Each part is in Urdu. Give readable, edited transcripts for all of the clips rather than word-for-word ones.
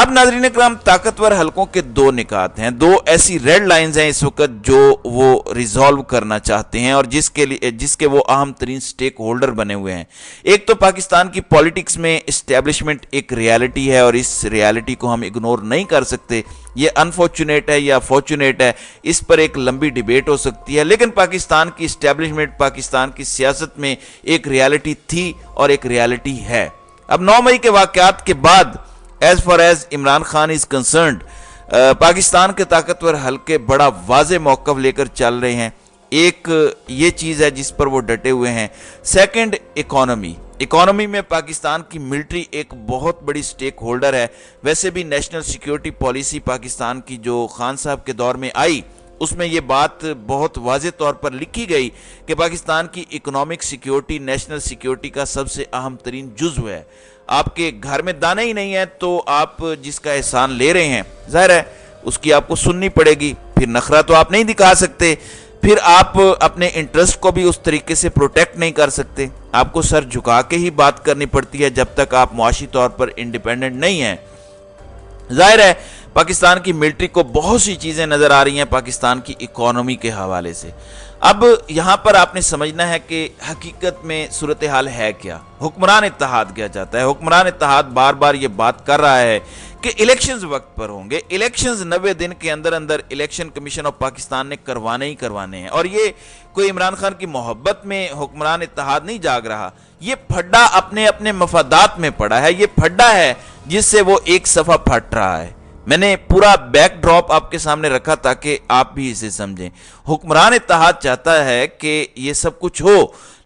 اب ناظرین کرام طاقتور حلقوں کے دو نکات ہیں, دو ایسی ریڈ لائنز ہیں اس وقت جو وہ ریزالو کرنا چاہتے ہیں اور جس کے وہ اہم ترین سٹیک ہولڈر بنے ہوئے ہیں. ایک تو پاکستان کی پولیٹکس میں اسٹیبلشمنٹ ایک ریالٹی ہے اور اس ریالٹی کو ہم اگنور نہیں کر سکتے. یہ انفارچونیٹ ہے یا فارچونیٹ ہے, اس پر ایک لمبی ڈیبیٹ ہو سکتی ہے, لیکن پاکستان کی اسٹیبلشمنٹ پاکستان کی سیاست میں ایک ریالٹی تھی اور ایک ریالٹی ہے. اب 9 مئی کے واقعات کے بعد as far as Imran Khan is concerned Pakistan کے طاقتور حلقے بڑا واضح موقف لے کر چل رہے ہیں. ایک یہ چیز ہے جس پر وہ ڈٹے ہوئے ہیں. سیکنڈ, اکانومی میں پاکستان کی ملٹری ایک بہت بڑی سٹیک ہولڈر ہے. ویسے بھی نیشنل سیکیورٹی پالیسی پاکستان کی جو خان صاحب کے دور میں آئی اس میں یہ بات بہت واضح طور پر لکھی گئی کہ پاکستان کی اکنامک سیکیورٹی نیشنل سیکیورٹی کا سب سے اہم ترین جزو ہے. آپ کے گھر میں دانے ہی نہیں ہے تو آپ جس کا احسان لے رہے ہیں ظاہر ہے اس کی آپ کو سننی پڑے گی. پھر نخرہ تو آپ نہیں دکھا سکتے, پھر آپ اپنے انٹرسٹ کو بھی اس طریقے سے پروٹیکٹ نہیں کر سکتے. آپ کو سر جھکا کے ہی بات کرنی پڑتی ہے جب تک آپ معاشی طور پر انڈیپینڈنٹ نہیں ہیں. ظاہر ہے پاکستان کی ملٹری کو بہت سی چیزیں نظر آ رہی ہیں پاکستان کی اکانومی کے حوالے سے. اب یہاں پر آپ نے سمجھنا ہے کہ حقیقت میں صورتحال ہے کیا. حکمران اتحاد کیا چاہتا ہے؟ حکمران اتحاد بار بار یہ بات کر رہا ہے کہ الیکشنز وقت پر ہوں گے, الیکشنز 90 دن کے اندر الیکشن کمیشن آف پاکستان نے کروانے ہی کروانے ہیں. اور یہ کوئی عمران خان کی محبت میں حکمران اتحاد نہیں جاگ رہا, یہ پھڈا اپنے مفادات میں پڑا ہے. یہ پھڈا ہے جس سے وہ ایک صفحہ پھٹ رہا ہے. میں نے پورا بیک ڈراپ آپ کے سامنے رکھا تاکہ آپ بھی اسے سمجھیں. حکمران اتحاد چاہتا ہے کہ یہ سب کچھ ہو,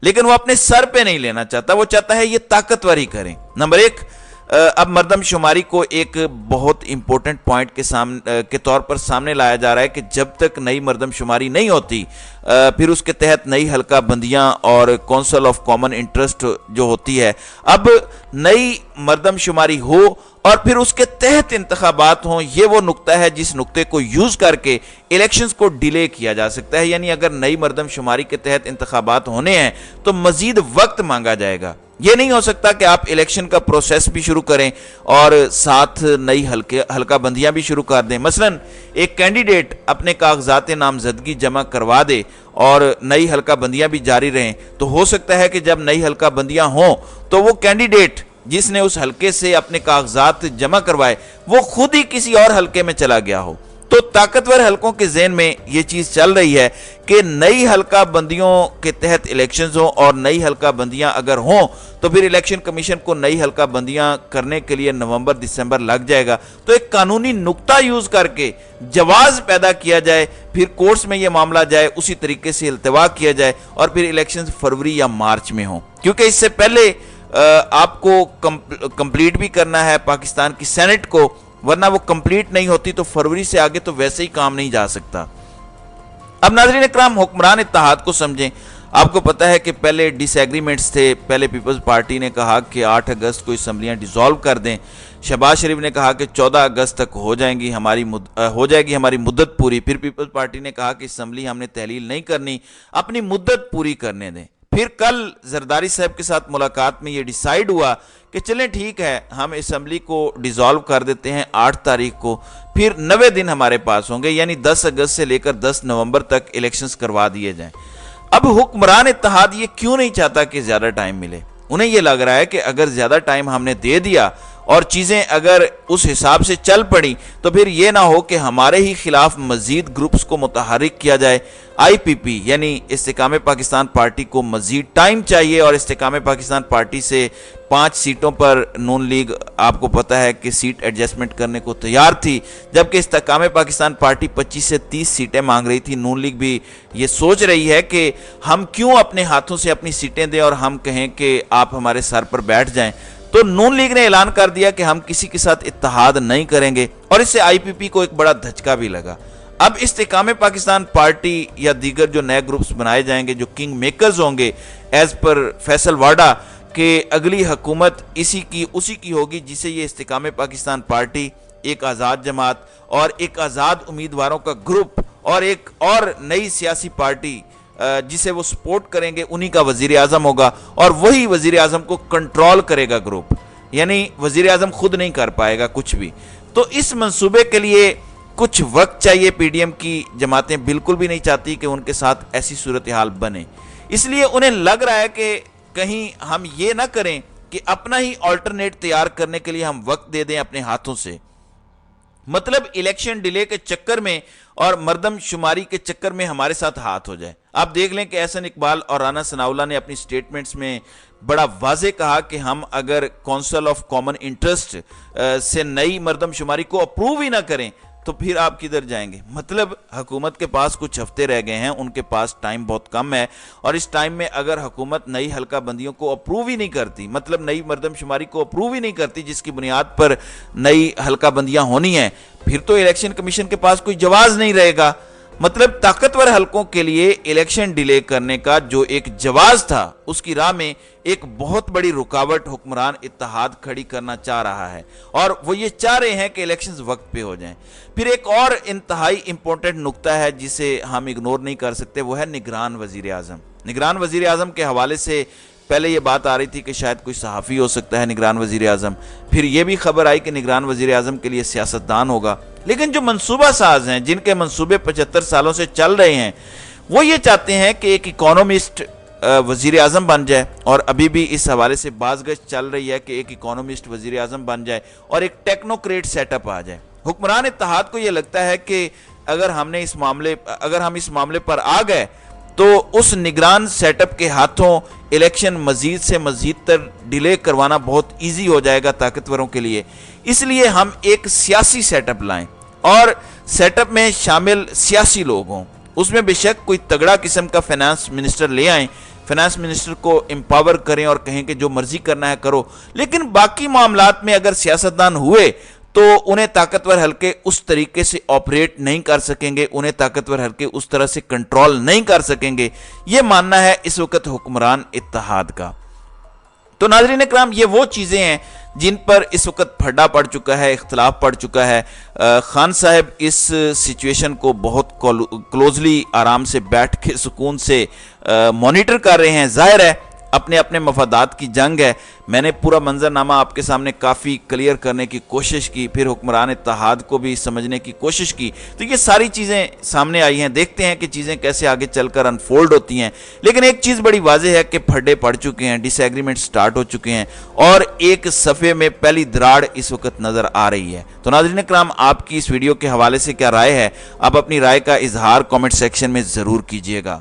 لیکن وہ اپنے سر پہ نہیں لینا چاہتا, وہ چاہتا ہے یہ طاقتوری کریں. نمبر 1, اب مردم شماری کو ایک بہت امپورٹنٹ پوائنٹ کے طور پر سامنے لایا جا رہا ہے کہ جب تک نئی مردم شماری نہیں ہوتی پھر اس کے تحت نئی حلقہ بندیاں اور کونسل آف کامن انٹرسٹ جو ہوتی ہے, اب نئی مردم شماری ہو اور پھر اس کے تحت انتخابات ہوں. یہ وہ نقطہ ہے جس نقطے کو یوز کر کے الیکشنز کو ڈیلے کیا جا سکتا ہے. یعنی اگر نئی مردم شماری کے تحت انتخابات ہونے ہیں تو مزید وقت مانگا جائے گا. یہ نہیں ہو سکتا کہ آپ الیکشن کا پروسیس بھی شروع کریں اور ساتھ نئی حلقہ بندیاں بھی شروع کر دیں. مثلا ایک کینڈیڈیٹ اپنے کاغذات نامزدگی جمع کروا دے اور نئی حلقہ بندیاں بھی جاری رہیں, تو ہو سکتا ہے کہ جب نئی حلقہ بندیاں ہوں تو وہ کینڈیڈیٹ جس نے اس حلقے سے اپنے کاغذات جمع کروائے وہ خود ہی کسی اور حلقے میں چلا گیا ہو. تو طاقتور حلقوں کے ذہن میں یہ چیز چل رہی ہے کہ نئی حلقہ بندیوں کے تحت الیکشنز ہوں, اور نئی حلقہ بندیاں اگر ہوں تو پھر الیکشن کمیشن کو نئی حلقہ بندیاں کرنے کے لیے نومبر دسمبر لگ جائے گا. تو ایک قانونی نقطہ یوز کر کے جواز پیدا کیا جائے, پھر کورٹس میں یہ معاملہ جائے, اسی طریقے سے التوا کیا جائے اور پھر الیکشنز فروری یا مارچ میں ہوں. کیونکہ اس سے پہلے آپ کو کمپلیٹ بھی کرنا ہے پاکستان کی سینٹ کو, ورنہ وہ کمپلیٹ نہیں ہوتی تو فروری سے آگے تو ویسے ہی کام نہیں جا سکتا. اب ناظرین اکرام حکمران اتحاد کو سمجھیں. آپ کو پتا ہے کہ پہلے ڈس ایگریمنٹس تھے. پہلے پیپلز پارٹی نے کہا کہ 8 اگست کو اسمبلیاں ڈیزالو کر دیں. شہباز شریف نے کہا کہ 14 اگست تک ہو جائے گی ہماری مدت پوری. پھر پیپلز پارٹی نے کہا کہ اسمبلی ہم نے تحلیل نہیں کرنی, اپنی مدت پوری کرنے دیں. پھر کل زرداری صاحب کے ساتھ ملاقات میں یہ ڈیسائیڈ ہوا کہ چلیں ٹھیک ہے ہم اسمبلی کو ڈیزالو کر دیتے ہیں 8 تاریخ کو, پھر 90 دن ہمارے پاس ہوں گے, یعنی 10 اگست سے لے کر 10 نومبر تک الیکشنز کروا دیے جائیں. اب حکمران اتحاد یہ کیوں نہیں چاہتا کہ زیادہ ٹائم ملے؟ انہیں یہ لگ رہا ہے کہ اگر زیادہ ٹائم ہم نے دے دیا اور چیزیں اگر اس حساب سے چل پڑی تو پھر یہ نہ ہو کہ ہمارے ہی خلاف مزید گروپس کو متحرک کیا جائے. آئی پی پی یعنی استحکام پاکستان پارٹی کو مزید ٹائم چاہیے, اور استحکام پاکستان پارٹی سے 5 سیٹوں پر نون لیگ آپ کو پتا ہے کہ سیٹ ایڈجسٹمنٹ کرنے کو تیار تھی, جبکہ استحکام پاکستان پارٹی 25 سے 30 سیٹیں مانگ رہی تھی. نون لیگ بھی یہ سوچ رہی ہے کہ ہم کیوں اپنے ہاتھوں سے اپنی سیٹیں دیں اور ہم کہیں کہ آپ ہمارے سر پر بیٹھ جائیں. تو نون لیگ نے اعلان کر دیا کہ ہم کسی کے ساتھ اتحاد نہیں کریں گے, اور اس سے آئی پی پی کو ایک بڑا دھچکا بھی لگا. اب استحکام پاکستان پارٹی یا دیگر جو نئے گروپس بنائے جائیں گے جو کنگ میکرز ہوں گے ایز پر فیصل واڈا کہ اگلی حکومت اسی کی ہوگی جسے یہ استحکام پاکستان پارٹی, ایک آزاد جماعت اور ایک آزاد امیدواروں کا گروپ اور ایک اور نئی سیاسی پارٹی جسے وہ سپورٹ کریں گے انہی کا وزیر اعظم ہوگا, اور وہی وزیر اعظم کو کنٹرول کرے گا گروپ. یعنی وزیر اعظم خود نہیں کر پائے گا کچھ بھی. تو اس منصوبے کے لیے کچھ وقت چاہیے۔ پی ڈی ایم کی جماعتیں بالکل بھی نہیں چاہتی کہ ان کے ساتھ ایسی صورتحال بنے، اس لیے انہیں لگ رہا ہے کہ کہیں ہم یہ نہ کریں کہ اپنا ہی آلٹرنیٹ تیار کرنے کے لیے ہم وقت دے دیں اپنے ہاتھوں سے، مطلب الیکشن ڈیلے کے چکر میں اور مردم شماری کے چکر میں ہمارے ساتھ ہاتھ ہو جائے۔ آپ دیکھ لیں کہ احسن اقبال اور رانا ثناءاللہ نے اپنی سٹیٹمنٹس میں بڑا واضح کہا کہ ہم اگر کونسل آف کامن انٹرسٹ سے نئی مردم شماری کو اپروو ہی نہ کریں تو پھر آپ کدھر جائیں گے؟ مطلب حکومت کے پاس کچھ ہفتے رہ گئے ہیں، ان کے پاس ٹائم بہت کم ہے، اور اس ٹائم میں اگر حکومت نئی حلقہ بندیوں کو اپروو ہی نہیں کرتی، مطلب نئی مردم شماری کو اپروو ہی نہیں کرتی جس کی بنیاد پر نئی حلقہ بندیاں ہونی ہیں، پھر تو الیکشن کمیشن کے پاس کوئی جواز نہیں رہے گا۔ مطلب طاقتور حلقوں کے لیے الیکشن ڈیلے کرنے کا جو ایک جواز تھا، اس کی راہ میں ایک بہت بڑی رکاوٹ حکمران اتحاد کھڑی کرنا چاہ رہا ہے، اور وہ یہ چاہ رہے ہیں کہ الیکشنز وقت پہ ہو جائیں۔ پھر ایک اور انتہائی امپورٹنٹ نقطہ ہے جسے ہم اگنور نہیں کر سکتے، وہ ہے نگران وزیر اعظم۔ نگران وزیر اعظم کے حوالے سے پہلے یہ بات آ رہی تھی کہ شاید کوئی صحافی ہو سکتا ہے نگران وزیر اعظم، پھر یہ بھی خبر آئی کہ نگران وزیر اعظم کے لیے سیاستدان ہوگا، لیکن جو منصوبہ ساز ہیں جن کے منصوبے 75 سالوں سے چل رہے ہیں، وہ یہ چاہتے ہیں کہ ایک اکانومسٹ وزیر اعظم بن جائے، اور ابھی بھی اس حوالے سے باز گشت چل رہی ہے کہ ایک اکانومسٹ وزیر اعظم بن جائے اور ایک ٹیکنوکریٹ سیٹ اپ آ جائے۔ حکمران اتحاد کو یہ لگتا ہے کہ اگر ہم اس معاملے پر آ گئے تو اس نگران سیٹ اپ کے ہاتھوں الیکشن مزید سے مزید تر ڈیلے کروانا بہت ایزی ہو جائے گا طاقتوروں کے لیے، اس لیے ہم ایک سیاسی سیٹ اپ لائیں اور سیٹ اپ میں شامل سیاسی لوگ ہوں، اس میں بے شک کوئی تگڑا قسم کا فائنانس منسٹر لے آئیں، فائنانس منسٹر کو امپاور کریں اور کہیں کہ جو مرضی کرنا ہے کرو، لیکن باقی معاملات میں اگر سیاستدان ہوئے تو انہیں طاقتور حلقے اس طریقے سے آپریٹ نہیں کر سکیں گے، انہیں طاقتور حلقے اس طرح سے کنٹرول نہیں کر سکیں گے، یہ ماننا ہے اس وقت حکمران اتحاد کا۔ تو ناظرین اکرام، یہ وہ چیزیں ہیں جن پر اس وقت پھڈا پڑ چکا ہے، اختلاف پڑ چکا ہے۔ خان صاحب اس سچویشن کو بہت کلوزلی آرام سے بیٹھ کے سکون سے مانیٹر کر رہے ہیں۔ ظاہر ہے اپنے اپنے مفادات کی جنگ ہے، میں نے پورا منظرنامہ آپ کے سامنے کافی کلیئر کرنے کی کوشش کی، پھر حکمران اتحاد کو بھی سمجھنے کی کوشش کی، تو یہ ساری چیزیں سامنے آئی ہیں، دیکھتے ہیں کہ چیزیں کیسے آگے چل کر انفولڈ ہوتی ہیں۔ لیکن ایک چیز بڑی واضح ہے کہ پھڈے پڑ چکے ہیں، ڈس ایگریمنٹ سٹارٹ ہو چکے ہیں، اور ایک صفحے میں پہلی دراڑ اس وقت نظر آ رہی ہے۔ تو ناظرین اکرام، آپ کی اس ویڈیو کے حوالے سے کیا رائے ہے؟ آپ اپنی رائے کا اظہار کامنٹ سیکشن میں ضرور کیجیے گا۔